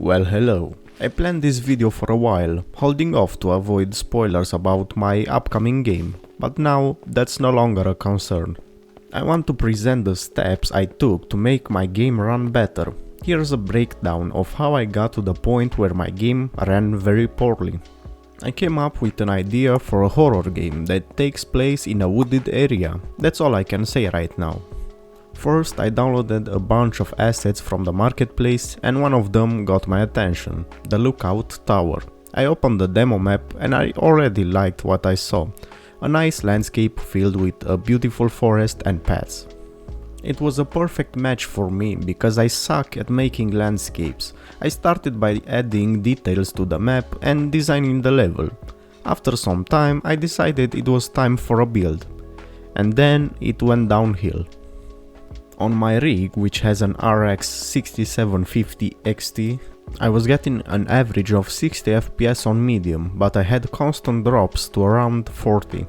Well, hello. I planned this video for a while, holding off to avoid spoilers about my upcoming game, but now that's no longer a concern. I want to present the steps I took to make my game run better. Here's a breakdown of how I got to the point where my game ran very poorly. I came up with an idea for a horror game that takes place in a wooded area. That's all I can say right now. First, I downloaded a bunch of assets from the marketplace and one of them got my attention, the Lookout Tower. I opened the demo map and I already liked what I saw. A nice landscape filled with a beautiful forest and paths. It was a perfect match for me because I suck at making landscapes. I started by adding details to the map and designing the level. After some time I decided it was time for a build. And then it went downhill. On my rig, which has an RX 6750 XT, I was getting an average of 60 FPS on medium, but I had constant drops to around 40.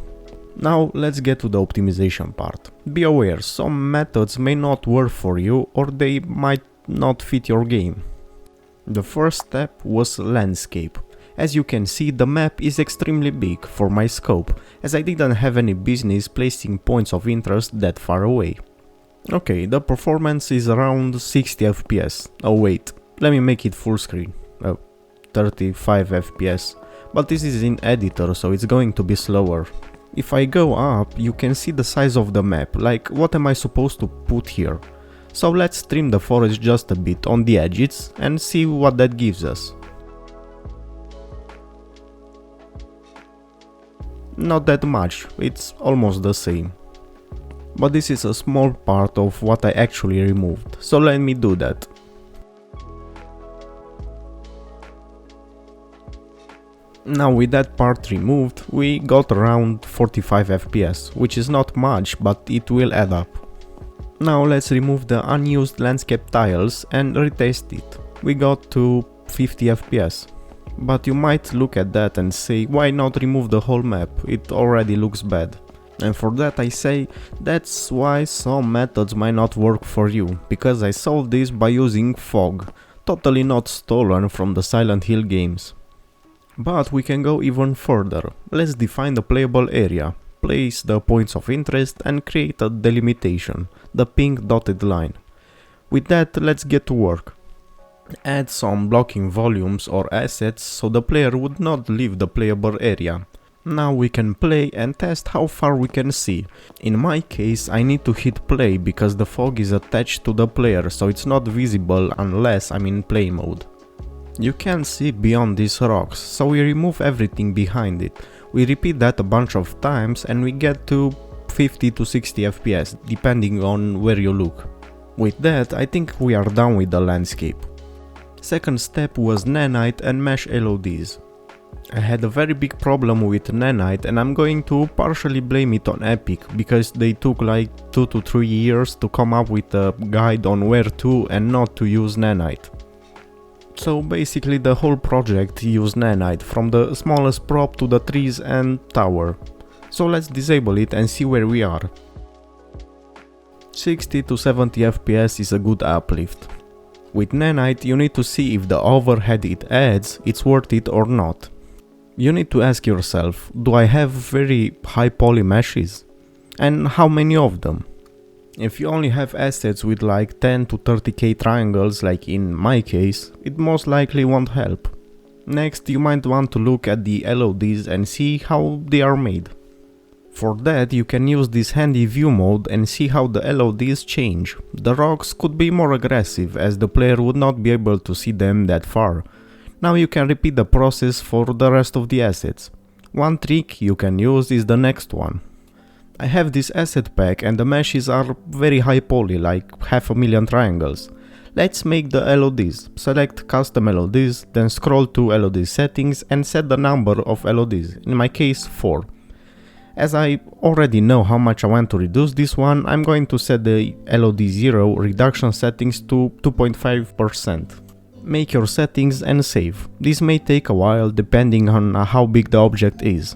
Now let's get to the optimization part. Be aware, some methods may not work for you or they might not fit your game. The first step was landscape. As you can see, the map is extremely big for my scope, as I didn't have any business placing points of interest that far away. Okay, the performance is around 60 FPS. Oh wait, let me make it full screen. 35 FPS. But this is in editor, so it's going to be slower. If I go up, you can see the size of the map, like what am I supposed to put here? So let's trim the forest just a bit on the edges and see what that gives us. Not that much, it's almost the same. But this is a small part of what I actually removed, so let me do that. Now with that part removed, we got around 45 FPS, which is not much, but it will add up. Now let's remove the unused landscape tiles and retest it. We got to 50 FPS. But you might look at that and say, why not remove the whole map? It already looks bad. And for that I say, that's why some methods might not work for you, because I solved this by using fog, totally not stolen from the Silent Hill games. But we can go even further. Let's define the playable area, place the points of interest and create a delimitation, the pink dotted line. With that, let's get to work. Add some blocking volumes or assets so the player would not leave the playable area. Now we can play and test how far we can see. In my case I need to hit play because the fog is attached to the player, so it's not visible unless I'm in play mode. You can't see beyond these rocks, so we remove everything behind it. We repeat that a bunch of times and we get to 50 to 60 FPS depending on where you look. With that I think we are done with the landscape. Second step was Nanite and Mesh LODs. I had a very big problem with Nanite and I'm going to partially blame it on Epic because they took like 2 to 3 years to come up with a guide on where to and not to use Nanite. So basically the whole project used Nanite, from the smallest prop to the trees and tower. So let's disable it and see where we are. 60 to 70 FPS is a good uplift. With Nanite you need to see if the overhead it adds it's worth it or not. You need to ask yourself, do I have very high poly meshes? And how many of them? If you only have assets with like 10 to 30k triangles like in my case, it most likely won't help. Next you might want to look at the LODs and see how they are made. For that you can use this handy view mode and see how the LODs change. The rocks could be more aggressive as the player would not be able to see them that far. Now you can repeat the process for the rest of the assets. One trick you can use is the next one. I have this asset pack and the meshes are very high poly, like 500,000 triangles. Let's make the LODs. Select custom LODs, then scroll to LOD settings and set the number of LODs, in my case 4. As I already know how much I want to reduce this one, I'm going to set the LOD0 reduction settings to 2.5%. Make your settings and save. This may take a while depending on how big the object is.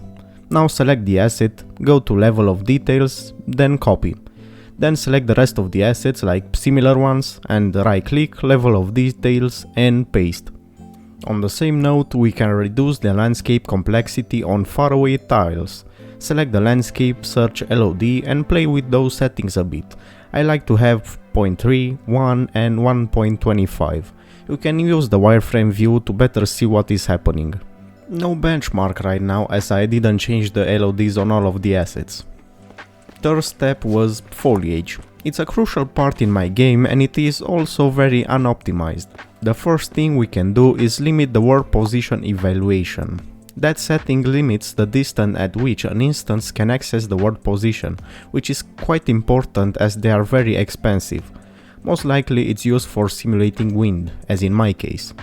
Now select the asset, go to level of details, then copy. Then select the rest of the assets like similar ones and right click, level of details and paste. On the same note, we can reduce the landscape complexity on faraway tiles. Select the landscape, search LOD and play with those settings a bit. I like to have 0.3, 1 and 1.25. You can use the wireframe view to better see what is happening. No benchmark right now as I didn't change the LODs on all of the assets. Third step was Foliage. It's a crucial part in my game and it is also very unoptimized. The first thing we can do is limit the world position evaluation. That setting limits the distance at which an instance can access the world position, which is quite important as they are very expensive. Most likely it's used for simulating wind, as in my case.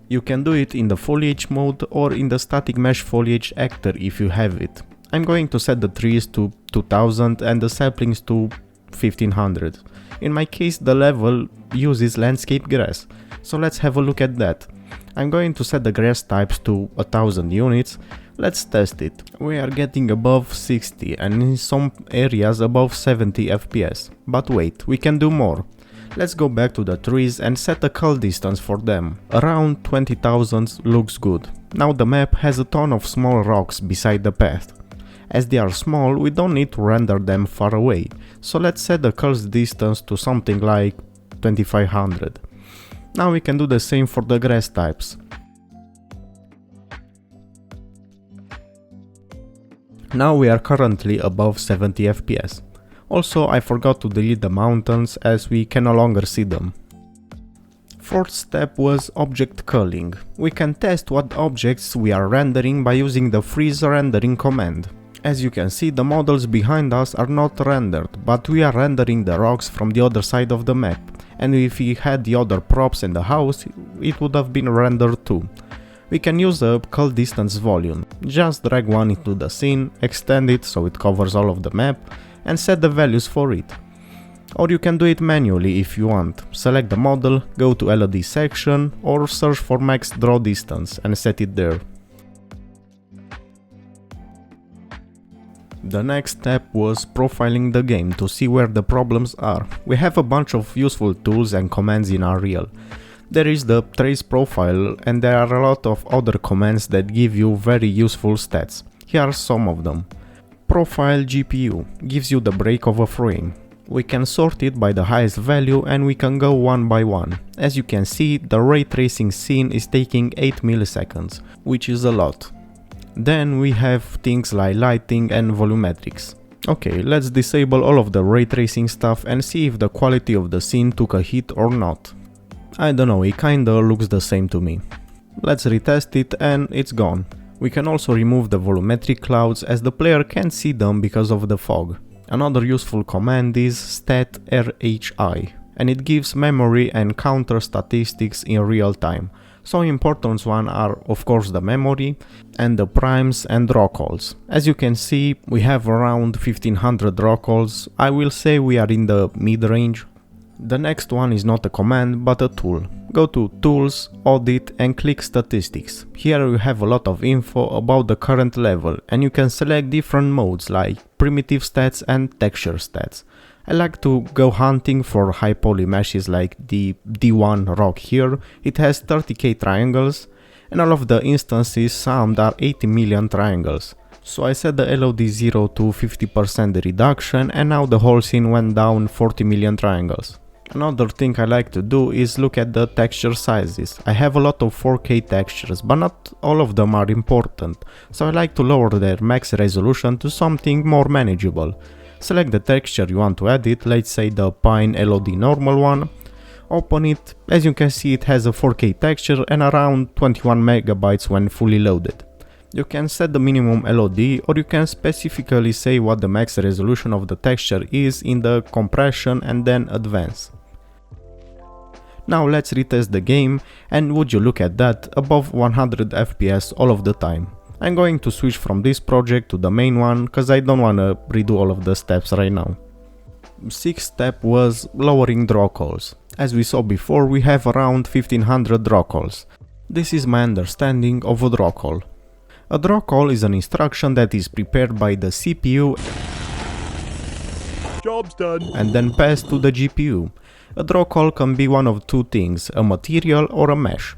You can do it in the foliage mode or in the static mesh foliage actor if you have it. I'm going to set the trees to 2000 and the saplings to 1500. In my case the level uses landscape grass, so let's have a look at that. I'm going to set the grass types to 1000 units. Let's test it. We are getting above 60 and in some areas above 70 FPS. But wait, we can do more. Let's go back to the trees and set a cull distance for them. Around 20,000 looks good. Now the map has a ton of small rocks beside the path. As they are small, we don't need to render them far away, so let's set the cull's distance to something like 2500. Now we can do the same for the grass types. Now we are currently above 70 FPS. Also, I forgot to delete the mountains as we can no longer see them. Fourth step was object culling. We can test what objects we are rendering by using the freeze rendering command. As you can see, the models behind us are not rendered, but we are rendering the rocks from the other side of the map, and if we had the other props and the house, it would have been rendered too. We can use a cull distance volume. Just drag one into the scene, extend it so it covers all of the map, and set the values for it. Or you can do it manually if you want. Select the model, go to LOD section, or search for max draw distance and set it there. The next step was profiling the game to see where the problems are. We have a bunch of useful tools and commands in Unreal. There is the trace profile and there are a lot of other commands that give you very useful stats. Here are some of them. Profile GPU gives you the break of a frame. We can sort it by the highest value and we can go one by one. As you can see, the ray tracing scene is taking 8 milliseconds, which is a lot. Then we have things like lighting and volumetrics. Okay, let's disable all of the ray tracing stuff and see if the quality of the scene took a hit or not. I don't know, it kinda looks the same to me. Let's retest it and it's gone. We can also remove the volumetric clouds as the player can't see them because of the fog. Another useful command is stat_rhi and it gives memory and counter statistics in real time. Some important ones are of course the memory and the primes and draw calls. As you can see, we have around 1500 draw calls. I will say we are in the mid-range. The next one is not a command but a tool. Go to Tools, Audit and click Statistics. Here you have a lot of info about the current level and you can select different modes like primitive stats and texture stats. I like to go hunting for high poly meshes like the D1 rock here. It has 30k triangles and all of the instances summed are 80 million triangles. So I set the LOD 0 to 50% reduction and now the whole scene went down 40 million triangles. Another thing I like to do is look at the texture sizes. I have a lot of 4K textures, but not all of them are important, so I like to lower their max resolution to something more manageable. Select the texture you want to edit, let's say the Pine LOD normal one. Open it. As you can see, it has a 4K texture and around 21 MB when fully loaded. You can set the minimum LOD or you can specifically say what the max resolution of the texture is in the compression and then advance. Now let's retest the game and would you look at that, above 100 FPS all of the time. I'm going to switch from this project to the main one cause I don't wanna redo all of the steps right now. Sixth step was lowering draw calls. As we saw before, we have around 1500 draw calls. This is my understanding of a draw call. A draw call is an instruction that is prepared by the CPU Job's done. and then passed to the GPU. A draw call can be one of two things, a material or a mesh.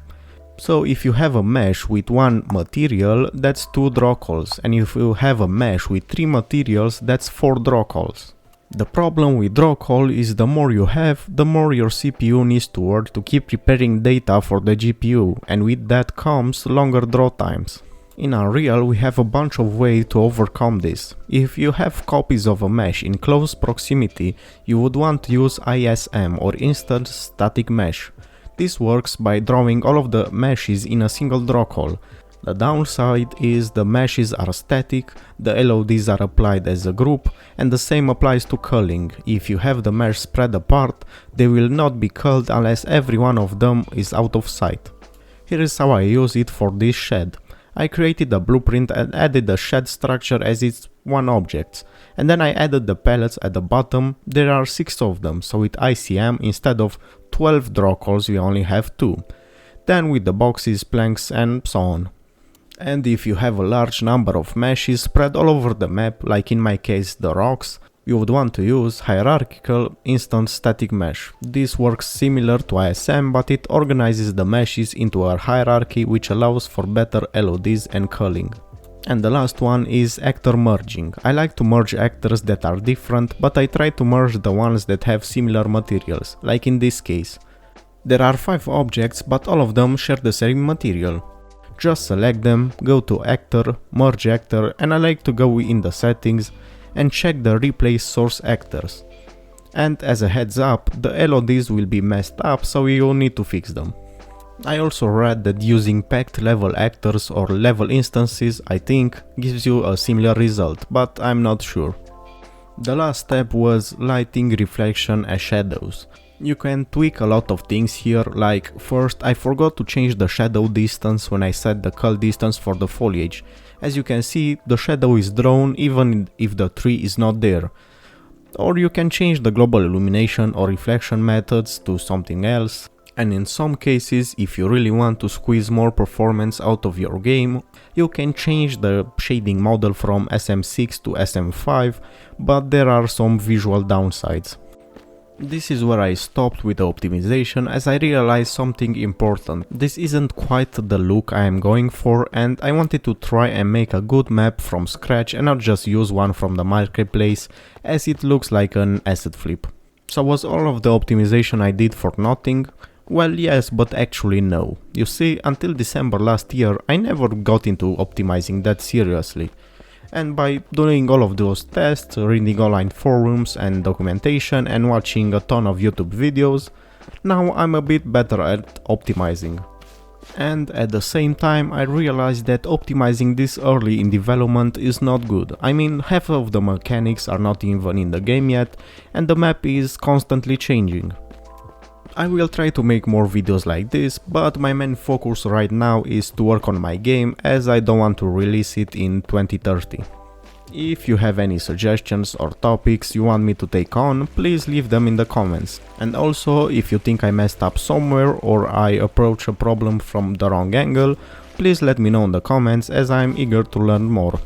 So if you have a mesh with one material, that's 2 draw calls, and if you have a mesh with 3 materials, that's 4 draw calls. The problem with draw call is the more you have, the more your CPU needs to work to keep preparing data for the GPU, and with that comes longer draw times. In Unreal we have a bunch of ways to overcome this. If you have copies of a mesh in close proximity, you would want to use ISM or Instant Static Mesh. This works by drawing all of the meshes in a single draw call. The downside is the meshes are static, the LODs are applied as a group, and the same applies to culling. If you have the mesh spread apart, they will not be culled unless every one of them is out of sight. Here is how I use it for this shed. I created a blueprint and added the shed structure as its one object, and then I added the pellets at the bottom. There are 6 of them, so with ICM instead of 12 draw calls we only have 2. Then with the boxes, planks and so on. And if you have a large number of meshes spread all over the map, like in my case the rocks, you would want to use hierarchical instant static mesh. This works similar to ISM, but it organizes the meshes into a hierarchy which allows for better LODs and culling. And the last one is actor merging. I like to merge actors that are different, but I try to merge the ones that have similar materials, like in this case. There are 5 objects, but all of them share the same material. Just select them, go to actor, merge actor, and I like to go in the settings and check the replace source actors. And as a heads up, the LODs will be messed up, so you'll need to fix them. I also read that using packed level actors or level instances, I think, gives you a similar result, but I'm not sure. The last step was lighting, reflection and shadows. You can tweak a lot of things here, like first I forgot to change the shadow distance when I set the cull distance for the foliage. As you can see, the shadow is drawn even if the tree is not there. Or you can change the global illumination or reflection methods to something else. And in some cases, if you really want to squeeze more performance out of your game, you can change the shading model from SM6 to SM5, but there are some visual downsides. This is where I stopped with the optimization, as I realized something important. This isn't quite the look I am going for, and I wanted to try and make a good map from scratch and not just use one from the marketplace, as it looks like an asset flip. So was all of the optimization I did for nothing? Well, yes, but actually no. You see, until December last year I never got into optimizing that seriously. And by doing all of those tests, reading online forums and documentation and watching a ton of YouTube videos, now I'm a bit better at optimizing. And at the same time I realized that optimizing this early in development is not good. I mean, half of the mechanics are not even in the game yet and the map is constantly changing. I will try to make more videos like this, but my main focus right now is to work on my game, as I don't want to release it in 2030. If you have any suggestions or topics you want me to take on, please leave them in the comments. And also, if you think I messed up somewhere or I approach a problem from the wrong angle, please let me know in the comments, as I'm eager to learn more.